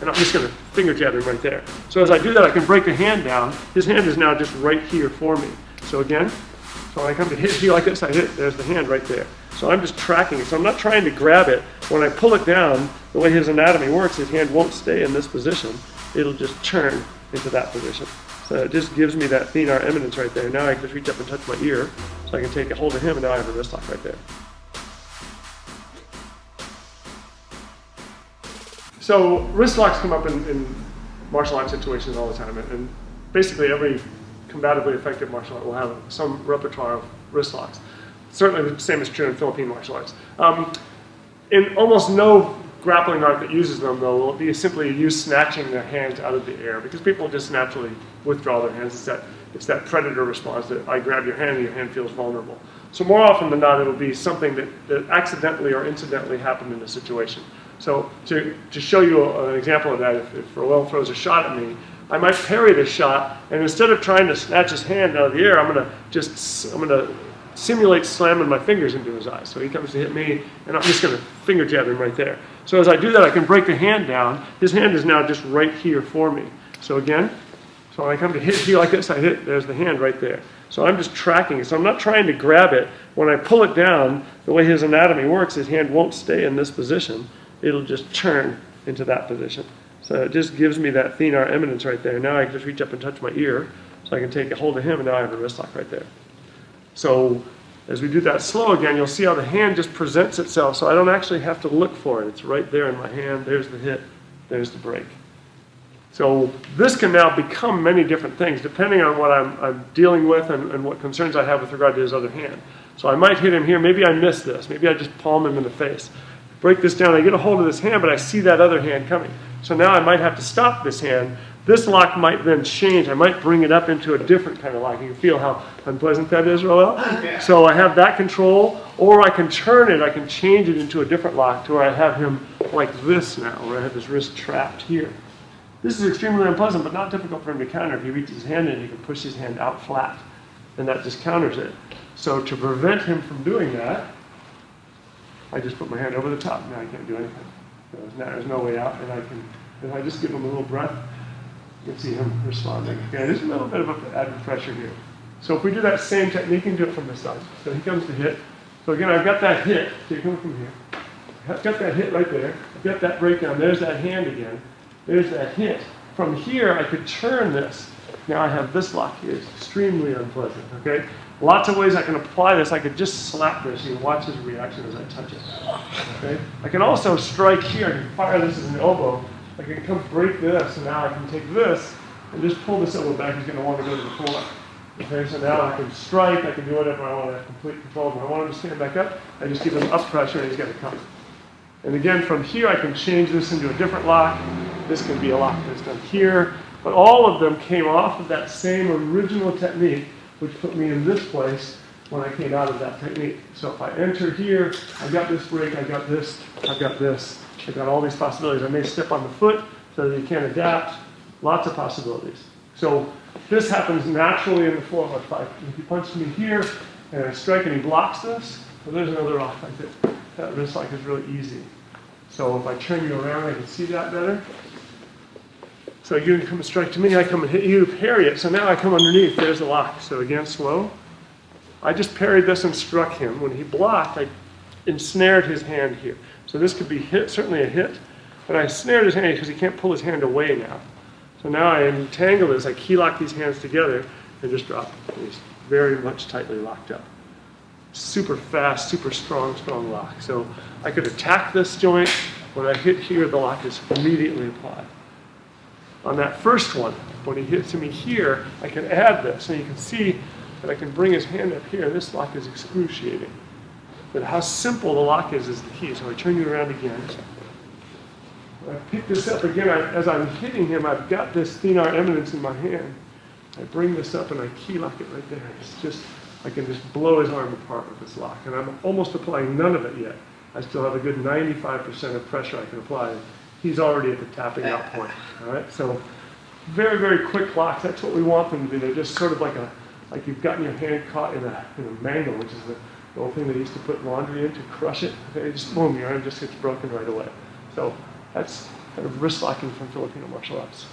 and I'm just going to finger jab him right there. So as I do that, I can break the hand down. His hand is now just right here for me. So again, so when I come to hit you like this, I hit, there's the hand right there. So I'm just tracking it. So I'm not trying to grab it. When I pull it down, the way his anatomy works, his hand won't stay in this position. It'll just turn into that position. So it just gives me that thenar eminence right there. Now I can just reach up and touch my ear, so I can take a hold of him, and now I have a wrist lock right there. So wrist locks come up in martial arts situations all the time, and basically every combatively effective martial art will have some repertoire of wrist locks. Certainly the same is true in Philippine martial arts. In almost no grappling art that uses them, though, will be simply you snatching their hands out of the air, because people just naturally withdraw their hands. It's that predator response that I grab your hand and your hand feels vulnerable. So more often than not, it'll be something that accidentally or incidentally happened in a situation. So to show you an example of that, if Roel throws a shot at me, I might parry the shot, and instead of trying to snatch his hand out of the air, I'm going to simulate slamming my fingers into his eyes. So he comes to hit me, and I'm just going to finger jab him right there. So as I do that, I can break the hand down. His hand is now just right here for me. So again, so when I come to hit you like this, I hit, there's the hand right there. So I'm just tracking it. So I'm not trying to grab it. When I pull it down, the way his anatomy works, his hand won't stay in this position. It'll just turn into that position. So it just gives me that thenar eminence right there. Now I can just reach up and touch my ear, so I can take a hold of him, and now I have a wrist lock right there. So as we do that slow again, you'll see how the hand just presents itself, so I don't actually have to look for it. It's right there in my hand. There's the hit, there's the break. So this can now become many different things, depending on what I'm dealing with and what concerns I have with regard to his other hand. So I might hit him here. Maybe I miss this. Maybe I just palm him in the face. Break this down. I get a hold of this hand, but I see that other hand coming. So now I might have to stop this hand. This lock might then change. I might bring it up into a different kind of lock. You can feel how unpleasant that is, Roel? Yeah. So I have that control, or I can turn it. I can change it into a different lock to where I have him like this now, where I have his wrist trapped here. This is extremely unpleasant, but not difficult for him to counter. If he reaches his hand in, he can push his hand out flat, and that just counters it. So to prevent him from doing that, I just put my hand over the top. Now I can't do anything. There's no way out, and if I just give him a little breath, you can see him responding. Okay, there's a little bit of added pressure here. So if we do that same technique, you can do it from this side. So he comes to hit. So again, I've got that hit. So you come from here. I've got that hit right there. I've got that breakdown. There's that hand again. There's that hit. From here, I could turn this. Now I have this lock here. It's extremely unpleasant. Okay. Lots of ways I can apply this. I could just slap this. You can watch his reaction as I touch it. Okay. I can also strike here. I can fire this as an elbow. I can come break this, and now I can take this and just pull this elbow back. He's going to want to go to the floor. Okay, so now I can strike. I can do whatever I want. I have complete control. When I want him to stand back up, I just give him up pressure, and he's going to come. And again, from here, I can change this into a different lock. This can be a lock that's done here. But all of them came off of that same original technique, which put me in this place when I came out of that technique. So if I enter here, I've got this break, I've got this, I've got this. I've got all these possibilities. I may step on the foot so that you can't adapt. Lots of possibilities. So this happens naturally in the floor of a fight. If you punch me here and I strike and he blocks this, well, there's another lock like this. That wrist lock is really easy. So if I turn you around, I can see that better. So you come and strike to me, I come and hit you, parry it. So now I come underneath, there's the lock. So again, slow. I just parried this and struck him. When he blocked, I ensnared his hand here. So this could be hit, certainly a hit, but I snared his hand because he can't pull his hand away now. So now I entangle this, I key lock these hands together and just drop him. He's very much tightly locked up. Super fast, super strong lock. So I could attack this joint. When I hit here, the lock is immediately applied. On that first one, when he hits me here, I can add this. And you can see that I can bring his hand up here. This lock is excruciating. But how simple the lock is the key. So I turn you around again. I pick this up again. As I'm hitting him, I've got this thenar eminence in my hand. I bring this up and I key lock it right there. It's just, I can just blow his arm apart with this lock. And I'm almost applying none of it yet. I still have a good 95% of pressure I can apply. He's already at the tapping out point. All right, so very, very quick locks. That's what we want them to be. They're just sort of like you've gotten your hand caught in a mangle, which is the old thing they used to put laundry in to crush it. Okay, just boom, your arm just gets broken right away. So that's kind of wrist locking from Filipino martial arts.